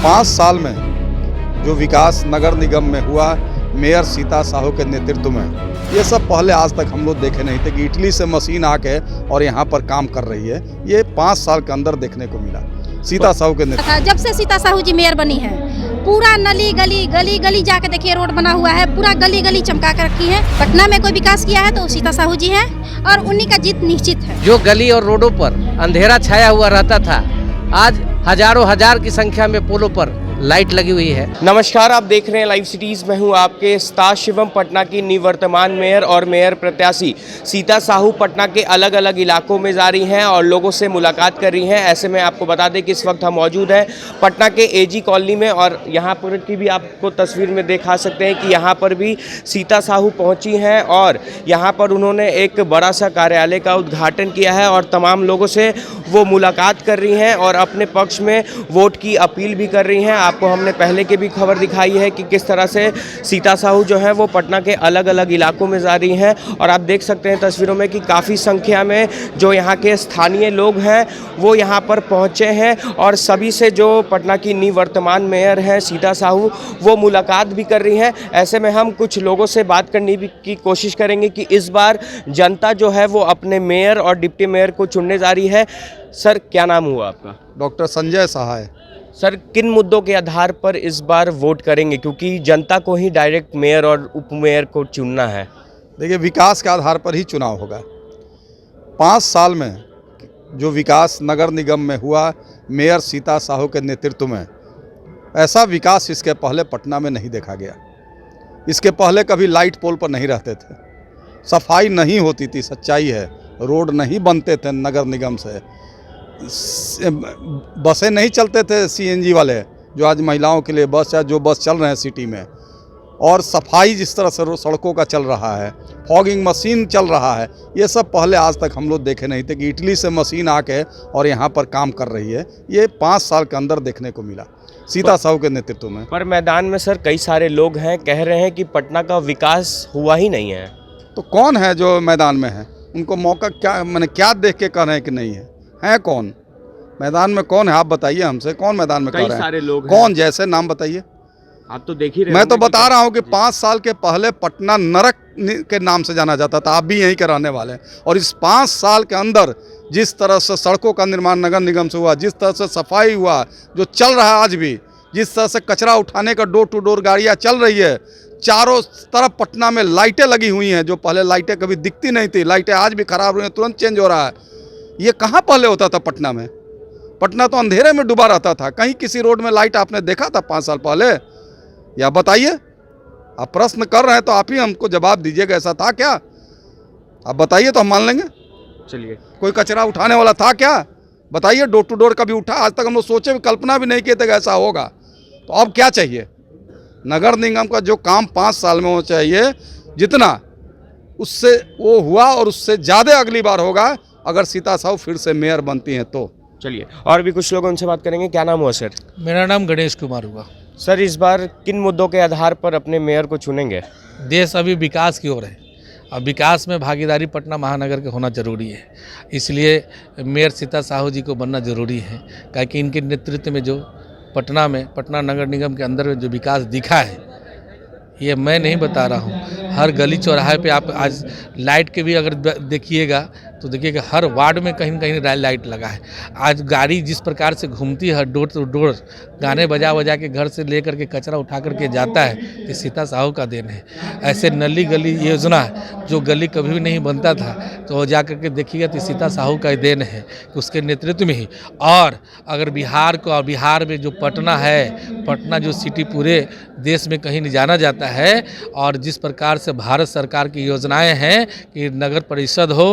5 साल में जो विकास नगर निगम में हुआ मेयर सीता साहू के नेतृत्व में, ये सब पहले आज तक हम लोग देखे नहीं थे कि इटली से मशीन आके और यहाँ पर काम कर रही है। ये 5 साल के अंदर देखने को मिला सीता साहू के नेतृत्व। जब से सीता साहू जी मेयर बनी है, पूरा नली गली गली गली जाके देखिए, रोड बना हुआ है, पूरा गली गली चमका कर रखी है। पटना में कोई विकास किया है तो सीता साहू जी हैं और उन्हीं का जीत निश्चित है। जो गली और रोडों पर अंधेरा छाया हुआ रहता था, आज हजारों हजार की संख्या में पोलों पर लाइट लगी हुई है। नमस्कार, आप देख रहे हैं लाइव सिटीज़। मैं हूं आपके स्टार शिवम। पटना की निवर्तमान मेयर और मेयर प्रत्याशी सीता साहू पटना के अलग अलग इलाकों में जा रही हैं और लोगों से मुलाकात कर रही हैं। ऐसे में आपको बता दें कि इस वक्त हम मौजूद हैं पटना के एजी कॉलोनी में और यहाँ पर की भी आपको तस्वीर में दिखा सकते हैं कि यहाँ पर भी सीता साहू पहुँची हैं और यहाँ पर उन्होंने एक बड़ा सा कार्यालय का उद्घाटन किया है और तमाम लोगों से वो मुलाकात कर रही हैं और अपने पक्ष में वोट की अपील भी कर रही हैं। आपको हमने पहले की भी खबर दिखाई है कि किस तरह से सीता साहू जो है वो पटना के अलग अलग इलाकों में जा रही हैं और आप देख सकते हैं तस्वीरों में कि काफ़ी संख्या में जो यहाँ के स्थानीय लोग हैं वो यहाँ पर पहुँचे हैं और सभी से जो पटना की निवर्तमान मेयर हैं सीता साहू, वो मुलाकात भी कर रही हैं। ऐसे में हम कुछ लोगों से बात करने की कोशिश करेंगे कि इस बार जनता जो है वो अपने मेयर और डिप्टी मेयर को चुनने जा रही है। सर, क्या नाम हुआ आपका? डॉक्टर संजय सहाय। सर, किन मुद्दों के आधार पर इस बार वोट करेंगे, क्योंकि जनता को ही डायरेक्ट मेयर और उप मेयर को चुनना है? देखिए, विकास के आधार पर ही चुनाव होगा। 5 साल में जो विकास नगर निगम में हुआ मेयर सीता साहू के नेतृत्व में, ऐसा विकास इसके पहले पटना में नहीं देखा गया। इसके पहले कभी लाइट पोल पर नहीं रहते थे, सफाई नहीं होती थी, सच्चाई है, रोड नहीं बनते थे नगर निगम से, बसें नहीं चलते थे सीएनजी वाले, जो आज महिलाओं के लिए बस या जो बस चल रहे हैं सिटी में, और सफाई जिस तरह से सड़कों का चल रहा है, फॉगिंग मशीन चल रहा है, ये सब पहले आज तक हम लोग देखे नहीं थे कि इटली से मशीन आके और यहाँ पर काम कर रही है। ये 5 साल के अंदर देखने को मिला सीता साहू के नेतृत्व में। पर मैदान में सर कई सारे लोग हैं, कह रहे हैं कि पटना का विकास हुआ ही नहीं है। तो कौन है जो मैदान में है? उनको मौका क्या, मैंने क्या देख के कह रहे हैं कि नहीं है कौन मैदान में? कौन है आप बताइए हमसे, कौन मैदान में? कई सारे लोग हैं। कौन? जैसे नाम बताइए। आप तो देख ही रहे। मैं तो बता रहा हूँ कि 5 साल के पहले पटना नरक के नाम से जाना जाता था। आप भी यहीं के रहने वाले हैं और इस 5 साल के अंदर जिस तरह से सड़कों का निर्माण नगर निगम से हुआ, जिस तरह से सफाई हुआ, जो चल रहा है आज भी, जिस तरह से कचरा उठाने का डोर टू डोर गाड़ियाँ चल रही है, चारों तरफ पटना में लाइटें लगी हुई हैं, जो पहले लाइटें कभी दिखती नहीं थी, लाइटें आज भी खराब हुई हैं, तुरंत चेंज हो रहा है। ये कहाँ पहले होता था पटना में? पटना तो अंधेरे में डूबा रहता था। कहीं किसी रोड में लाइट आपने देखा था 5 साल पहले? या बताइए, आप प्रश्न कर रहे हैं तो आप ही हमको जवाब दीजिएगा, ऐसा था क्या? आप बताइए तो हम मान लेंगे। चलिए, कोई कचरा उठाने वाला था क्या? बताइए, डोर टू डोर कभी उठा? आज तक हम लोग सोचे भी, कल्पना भी नहीं किए थे कि ऐसा होगा। तो अब क्या चाहिए? नगर निगम का जो काम 5 साल में होना चाहिए, जितना उससे वो हुआ और उससे ज़्यादा अगली बार होगा अगर सीता साहू फिर से मेयर बनती हैं तो। चलिए, और भी कुछ लोग उनसे बात करेंगे। क्या नाम हुआ सर? मेरा नाम गणेश कुमार हुआ। सर, इस बार किन मुद्दों के आधार पर अपने मेयर को चुनेंगे? देश अभी विकास की ओर है। अब विकास में भागीदारी पटना महानगर के होना जरूरी है, इसलिए मेयर सीता साहू जी को बनना जरूरी है। क्योंकि इनके नेतृत्व में जो पटना नगर निगम के अंदर में जो विकास दिखा है, ये मैं नहीं बता रहा हूँ। हर गली चौराहे पे आप आज लाइट के भी अगर देखिएगा तो देखिएगा हर वार्ड में कहीं न कहीं लाइट लगा है। आज गाड़ी जिस प्रकार से घूमती है डोर टू डोर, गाने बजा बजा के घर से लेकर के कचरा उठा करके जाता है, कि सीता साहू का देन है। ऐसे नली गली योजना जो गली कभी भी नहीं बनता था, तो जा कर के देखिएगा तो सीता साहू का देन है कि उसके नेतृत्व में ही। और अगर बिहार में जो पटना है, पटना जो सिटी पूरे देश में कहीं नहीं जाना जाता है, और जिस प्रकार से भारत सरकार की योजनाएं हैं कि नगर परिषद हो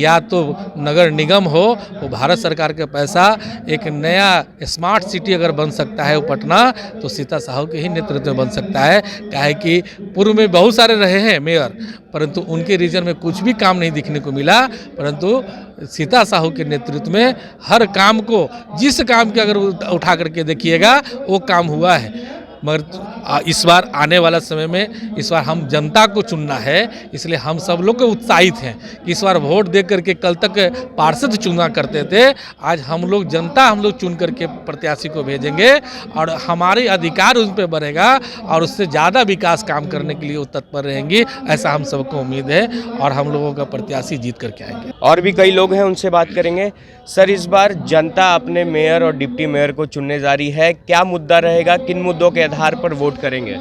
या तो नगर निगम हो, वो भारत सरकार के पैसा एक नया स्मार्ट सिटी अगर बन सकता है वो पटना, तो सीता साहू के ही नेतृत्व में बन सकता है। काहे कि पूर्व में बहुत सारे रहे हैं मेयर, परंतु उनके रीजन में कुछ भी काम नहीं दिखने को मिला, परंतु सीता साहू के नेतृत्व में हर काम को, जिस काम के अगर उठा करके देखिएगा वो काम हुआ है। मगर इस बार आने वाला समय में इस बार हम जनता को चुनना है, इसलिए हम सब लोग को उत्साहित हैं कि इस बार वोट दे करके कल तक पार्षद चुना करते थे, आज हम लोग जनता हम लोग चुन करके प्रत्याशी को भेजेंगे और हमारे अधिकार उन पर बढ़ेगा और उससे ज़्यादा विकास काम करने के लिए वो तत्पर रहेंगी, ऐसा हम सबको उम्मीद है और हम लोगों का प्रत्याशी जीत करके आएंगे। और भी कई लोग हैं, उनसे बात करेंगे। सर, इस बार जनता अपने मेयर और डिप्टी मेयर को चुनने जा रही है, क्या मुद्दा रहेगा, किन मुद्दों के आधार पर वोट करेंगे?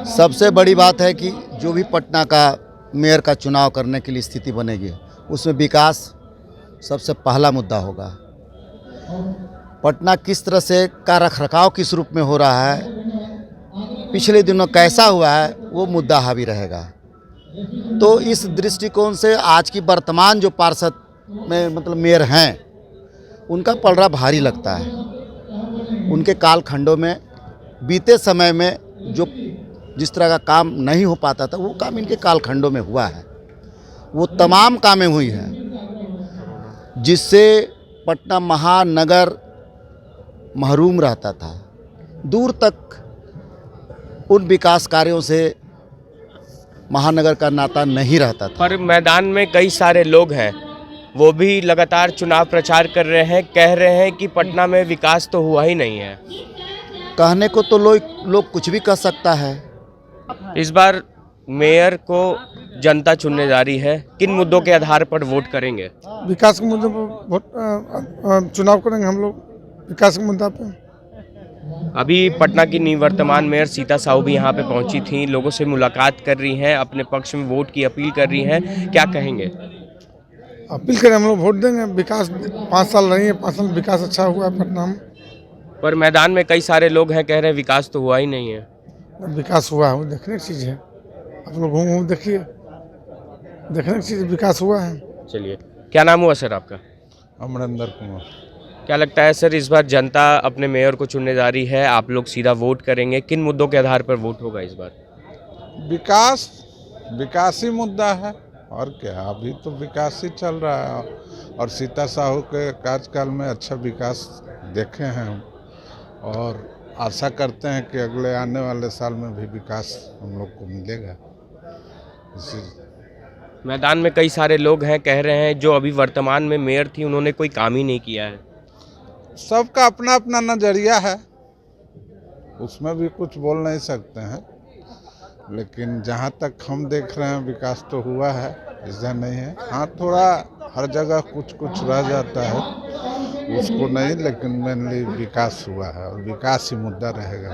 सबसे बड़ी बात है कि जो भी पटना का मेयर का चुनाव करने के लिए स्थिति बनेगी उसमें विकास सबसे पहला मुद्दा होगा। पटना किस तरह से का रखरखाव किस रूप में हो रहा है, पिछले दिनों कैसा हुआ है, वो मुद्दा हावी रहेगा। तो इस दृष्टिकोण से आज की वर्तमान जो पार्षद में मतलब मेयर हैं उनका पलड़ा भारी लगता है। उनके कालखंडों में बीते समय में जो जिस तरह का काम नहीं हो पाता था वो काम इनके कालखंडों में हुआ है। वो तमाम कामें हुई हैं जिससे पटना महानगर महरूम रहता था। दूर तक उन विकास कार्यों से महानगर का नाता नहीं रहता था। पर मैदान में कई सारे लोग हैं, वो भी लगातार चुनाव प्रचार कर रहे हैं, कह रहे हैं कि पटना में विकास तो हुआ ही नहीं है। कहने को तो लोग कुछ भी कह सकता है। इस बार मेयर को जनता चुनने जा रही है, किन मुद्दों के आधार पर वोट करेंगे? विकास के मुद्दे पर वोट चुनाव करेंगे हम लोग, विकास के मुद्दा पे। अभी पटना की निवर्तमान मेयर सीता साहू भी यहाँ पे पहुँची थी, लोगों से मुलाकात कर रही हैं, अपने पक्ष में वोट की अपील कर रही हैं, क्या कहेंगे? अपील करें, हम लोग वोट देंगे। विकास 5 साल रही है, 5 साल विकास अच्छा हुआ है पटना में। पर मैदान में कई सारे लोग हैं, कह रहे हैं विकास तो हुआ ही नहीं है। विकास हुआ है, वो देखने की चीज़ है। आप लोग घूम देखिए, देखने की चीज़, विकास हुआ है। चलिए, क्या नाम हुआ सर आपका? अमरिंदर कुमार। क्या लगता है सर, इस बार जनता अपने मेयर को चुनने जा रही है, आप लोग सीधा वोट करेंगे, किन मुद्दों के आधार पर वोट होगा इस बार? विकास ही मुद्दा है और क्या, अभी तो विकास ही चल रहा है और सीता साहू के कार्यकाल में अच्छा विकास देखे हैं हम और आशा करते हैं कि अगले आने वाले साल में भी विकास हम लोग को मिलेगा। मैदान में कई सारे लोग हैं, कह रहे हैं जो अभी वर्तमान में मेयर थी उन्होंने कोई काम ही नहीं किया है। सबका अपना अपना नज़रिया है, उसमें भी कुछ बोल नहीं सकते हैं, लेकिन जहाँ तक हम देख रहे हैं विकास तो हुआ है, ऐसा नहीं है। हाँ, थोड़ा हर जगह कुछ कुछ रह जाता है, उसको नहीं, लेकिन मेनली विकास हुआ है और विकास ही मुद्दा रहेगा।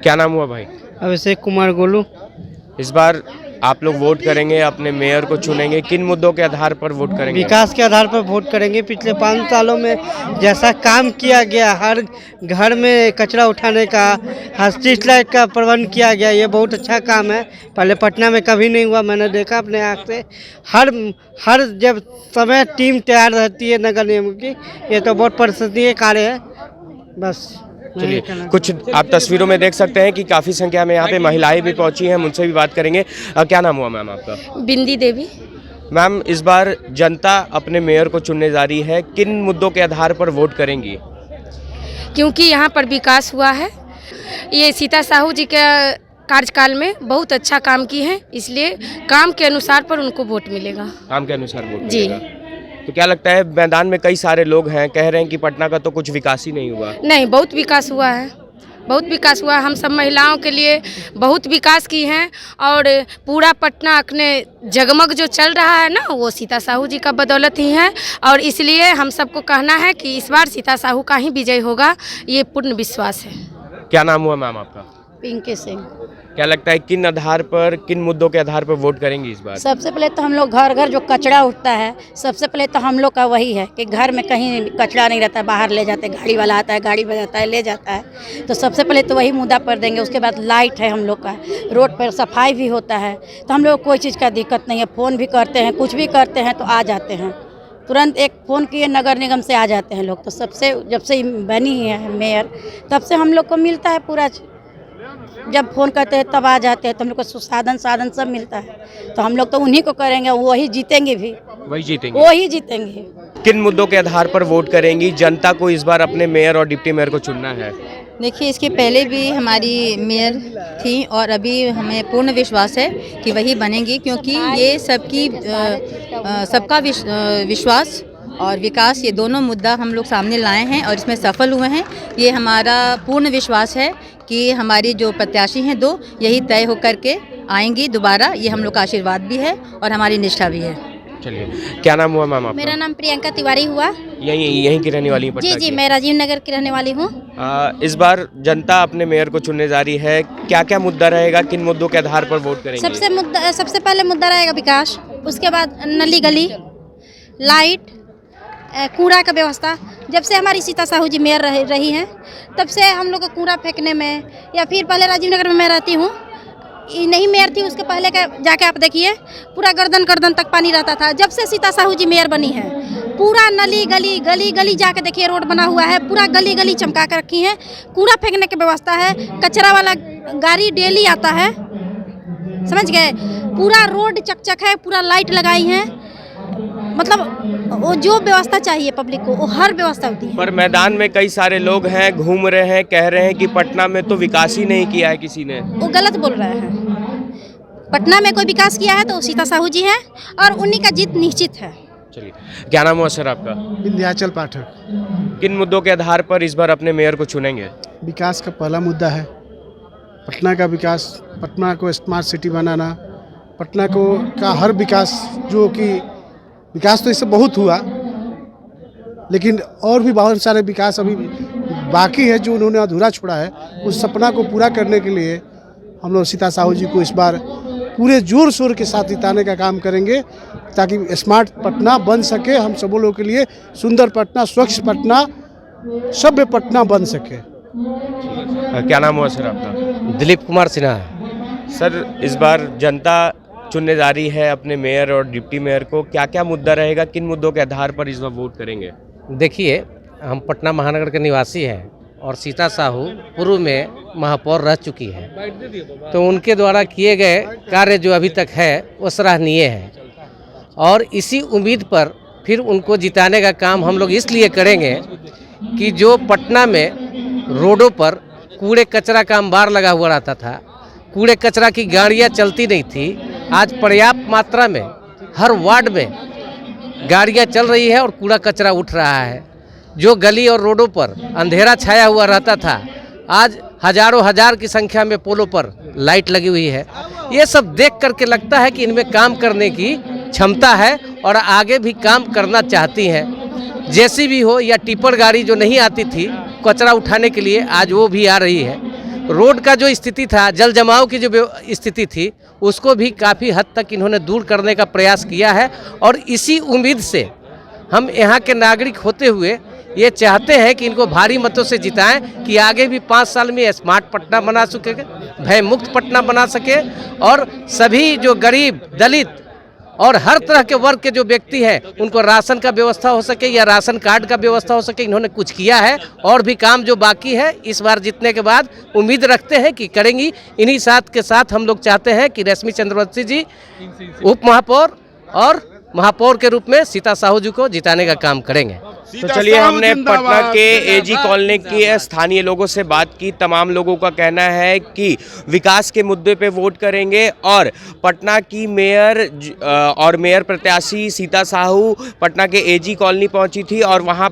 क्या नाम हुआ भाई? अभिषेक कुमार गोलू। इस बार आप लोग वोट करेंगे, अपने मेयर को चुनेंगे, किन मुद्दों के आधार पर वोट करेंगे? विकास के आधार पर वोट करेंगे। पिछले 5 सालों में जैसा काम किया गया, हर घर में कचरा उठाने का, हर स्ट्रीट लाइट का प्रबंध किया गया, ये बहुत अच्छा काम है। पहले पटना में कभी नहीं हुआ, मैंने देखा अपने आँख से। हर जब समय टीम तैयार रहती है नगर निगम की, ये तो बहुत प्रशंसनीय कार्य है। बस चलिए, कुछ आप तस्वीरों में देख सकते हैं कि काफ़ी संख्या में यहाँ पे महिलाएं भी पहुँची हैं, उनसे भी बात करेंगे। क्या नाम हुआ मैम आपका? बिंदी देवी। मैम, इस बार जनता अपने मेयर को चुनने जा रही है, किन मुद्दों के आधार पर वोट करेंगी? क्योंकि यहाँ पर विकास हुआ है, ये सीता साहू जी के कार्यकाल में बहुत अच्छा काम की है, इसलिए काम के अनुसार पर उनको वोट मिलेगा। काम के अनुसार वोट जी। मिलेगा। तो क्या लगता है, मैदान में कई सारे लोग हैं, कह रहे हैं कि पटना का तो कुछ विकास ही नहीं हुआ? नहीं, बहुत विकास हुआ है, बहुत विकास हुआ। हम सब महिलाओं के लिए बहुत विकास की हैं और पूरा पटना अपने जगमग जो चल रहा है ना, वो सीता साहू जी का बदौलत ही है और इसलिए हम सबको कहना है कि इस बार सीता साहू का ही विजय होगा, ये पूर्ण विश्वास है। क्या नाम हुआ मैम आपका? पिंकी सिंह। क्या लगता है, किन आधार पर, किन मुद्दों के आधार पर वोट करेंगे इस बार? सबसे पहले तो हम लोग घर घर जो कचरा उठता है, सबसे पहले तो हम लोग का वही है कि घर में कहीं कचरा नहीं रहता है, बाहर ले जाते, गाड़ी वाला आता है, गाड़ी बजाता है, ले जाता है। तो सबसे पहले तो वही मुद्दा पर देंगे। उसके बाद लाइट है हम लोग का, रोड पर सफाई भी होता है, तो हम लोग को कोई चीज़ का दिक्कत नहीं है। फ़ोन भी करते हैं, कुछ भी करते हैं तो आ जाते हैं, तुरंत एक फ़ोन किए नगर निगम से आ जाते हैं लोग। तो सबसे जब से बनी है मेयर, तब से हम लोग को मिलता है पूरा, जब फ़ोन करते हैं तब आ जाते हैं, तो हम लोग को साधन सब मिलता है। तो हम लोग तो उन्हीं को करेंगे, वही जीतेंगे भी। वही जीतेंगे। वही जीतेंगे। किन मुद्दों के आधार पर वोट करेंगी? जनता को इस बार अपने मेयर और डिप्टी मेयर को चुनना है। देखिए, इसके पहले भी हमारी मेयर थी और अभी हमें पूर्ण विश्वास है कि वही बनेंगी, क्योंकि ये सबका विश्वास और विकास, ये दोनों मुद्दा हम लोग सामने लाए हैं और इसमें सफल हुए हैं। ये हमारा पूर्ण विश्वास है कि हमारी जो प्रत्याशी हैं दो, यही तय होकर के आएंगी दोबारा। ये हम लोग का आशीर्वाद भी है और हमारी निष्ठा भी है। चलिए, क्या नाम हुआ मैम आपका? मेरा नाम प्रियंका तिवारी हुआ। यहीं की रहने वाली हैं पटना जी जी, की? मैं राजीव नगर की रहने वाली हूँ। इस बार जनता अपने मेयर को चुनने जा रही है, क्या क्या मुद्दा रहेगा, किन मुद्दों के आधार पर वोट करेंगे? सबसे पहले मुद्दा रहेगा विकास, उसके बाद नली गली, लाइट, कूड़ा का व्यवस्था। जब से हमारी सीता साहू जी मेयर रही हैं, तब से हम लोग को कूड़ा फेंकने में, या फिर पहले राजीव नगर में मैं रहती हूँ, नहीं मेयर थी उसके पहले का जाके आप देखिए, पूरा गर्दन तक पानी रहता था। जब से सीता साहू जी मेयर बनी है, पूरा नली गली जाके देखिए, रोड बना हुआ है, पूरा गली चमका कर रखी है। कूड़ा फेंकने की व्यवस्था है, कचरा वाला गाड़ी डेली आता है, समझ गए। पूरा रोड चकचक है, पूरा लाइट लगाई है, मतलब वो जो व्यवस्था चाहिए पब्लिक को, वो हर व्यवस्था होती है। पर मैदान में कई सारे लोग हैं, घूम रहे हैं, कह रहे हैं कि पटना में तो विकास ही नहीं किया है किसी ने। वो गलत बोल रहे हैं। पटना में कोई विकास किया है तो सीता साहू जी हैं और उन्हीं का जीत निश्चित है। चलिए, क्या नाम हुआ सर आपका? विंध्याचल पाठक। किन मुद्दों के आधार पर इस बार अपने मेयर को चुनेंगे? विकास का पहला मुद्दा है पटना का विकास, पटना को स्मार्ट सिटी बनाना, पटना का हर विकास, जो कि विकास तो इससे बहुत हुआ, लेकिन और भी बहुत सारे विकास अभी बाकी है जो उन्होंने अधूरा छोड़ा है। उस सपना को पूरा करने के लिए हम लोग सीता साहू जी को इस बार पूरे जोर शोर के साथ जिताने का काम करेंगे, ताकि स्मार्ट पटना बन सके, हम सब लोगों के लिए सुंदर पटना, स्वच्छ पटना, सभ्य पटना बन सके। क्या नाम हुआ सर आपका? दिलीप कुमार सिन्हा। सर, इस बार जनता चुनने जा रही है अपने मेयर और डिप्टी मेयर को, क्या क्या मुद्दा रहेगा, किन मुद्दों के आधार पर इस बार वोट करेंगे? देखिए, हम पटना महानगर के निवासी हैं और सीता साहू पूर्व में महापौर रह चुकी हैं, तो उनके द्वारा किए गए कार्य जो अभी तक है वो सराहनीय है, और इसी उम्मीद पर फिर उनको जिताने का काम हम लोग इसलिए करेंगे कि जो पटना में रोडों पर कूड़े कचरा का अंबार लगा हुआ रहता था, कूड़े कचरा की गाड़ियाँ चलती नहीं थी, आज पर्याप्त मात्रा में हर वार्ड में गाड़ियाँ चल रही है और कूड़ा कचरा उठ रहा है। जो गली और रोडों पर अंधेरा छाया हुआ रहता था, आज हजारों हजार की संख्या में पोलों पर लाइट लगी हुई है। ये सब देख करके लगता है कि इनमें काम करने की क्षमता है और आगे भी काम करना चाहती हैं। जेसीबी हो या टिपर गाड़ी जो नहीं आती थी कचरा उठाने के लिए, आज वो भी आ रही है। रोड का जो स्थिति था, जल जमाव की जो स्थिति थी, उसको भी काफ़ी हद तक इन्होंने दूर करने का प्रयास किया है, और इसी उम्मीद से हम यहाँ के नागरिक होते हुए ये चाहते हैं कि इनको भारी मतों से जिताएं, कि आगे भी 5 साल में स्मार्ट पटना बना सके, भय मुक्त पटना बना सके, और सभी जो गरीब, दलित और हर तरह के वर्ग के जो व्यक्ति हैं उनको राशन का व्यवस्था हो सके या राशन कार्ड का व्यवस्था हो सके। इन्होंने कुछ किया है, और भी काम जो बाकी है इस बार जीतने के बाद उम्मीद रखते हैं कि करेंगी। इन्हीं साथ के साथ हम लोग चाहते हैं कि रश्मि चंद्रवंशी जी उप महापौर और महापौर के रूप में सीता साहू जी को जिताने का काम करेंगे। तो चलिए, हमने पटना के एजी कॉलोनी के स्थानीय लोगों से बात की। तमाम लोगों का कहना है कि विकास के मुद्दे पे वोट करेंगे, और पटना की मेयर और मेयर प्रत्याशी सीता साहू पटना के एजी कॉलोनी पहुंची थी, और वहां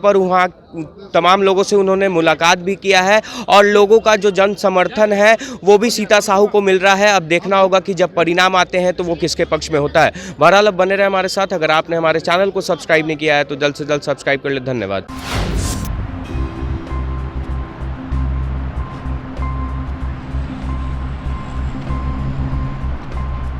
तमाम लोगों से उन्होंने मुलाकात भी किया है, और लोगों का जो जन समर्थन है वो भी सीता साहू को मिल रहा है। अब देखना होगा कि जब परिणाम आते हैं तो वो किसके पक्ष में होता है। बहरहाल, अब बने रहे हमारे साथ। अगर आपने हमारे चैनल को सब्सक्राइब नहीं किया है तो जल्द से जल्द सब्सक्राइब कर ले। धन्यवाद।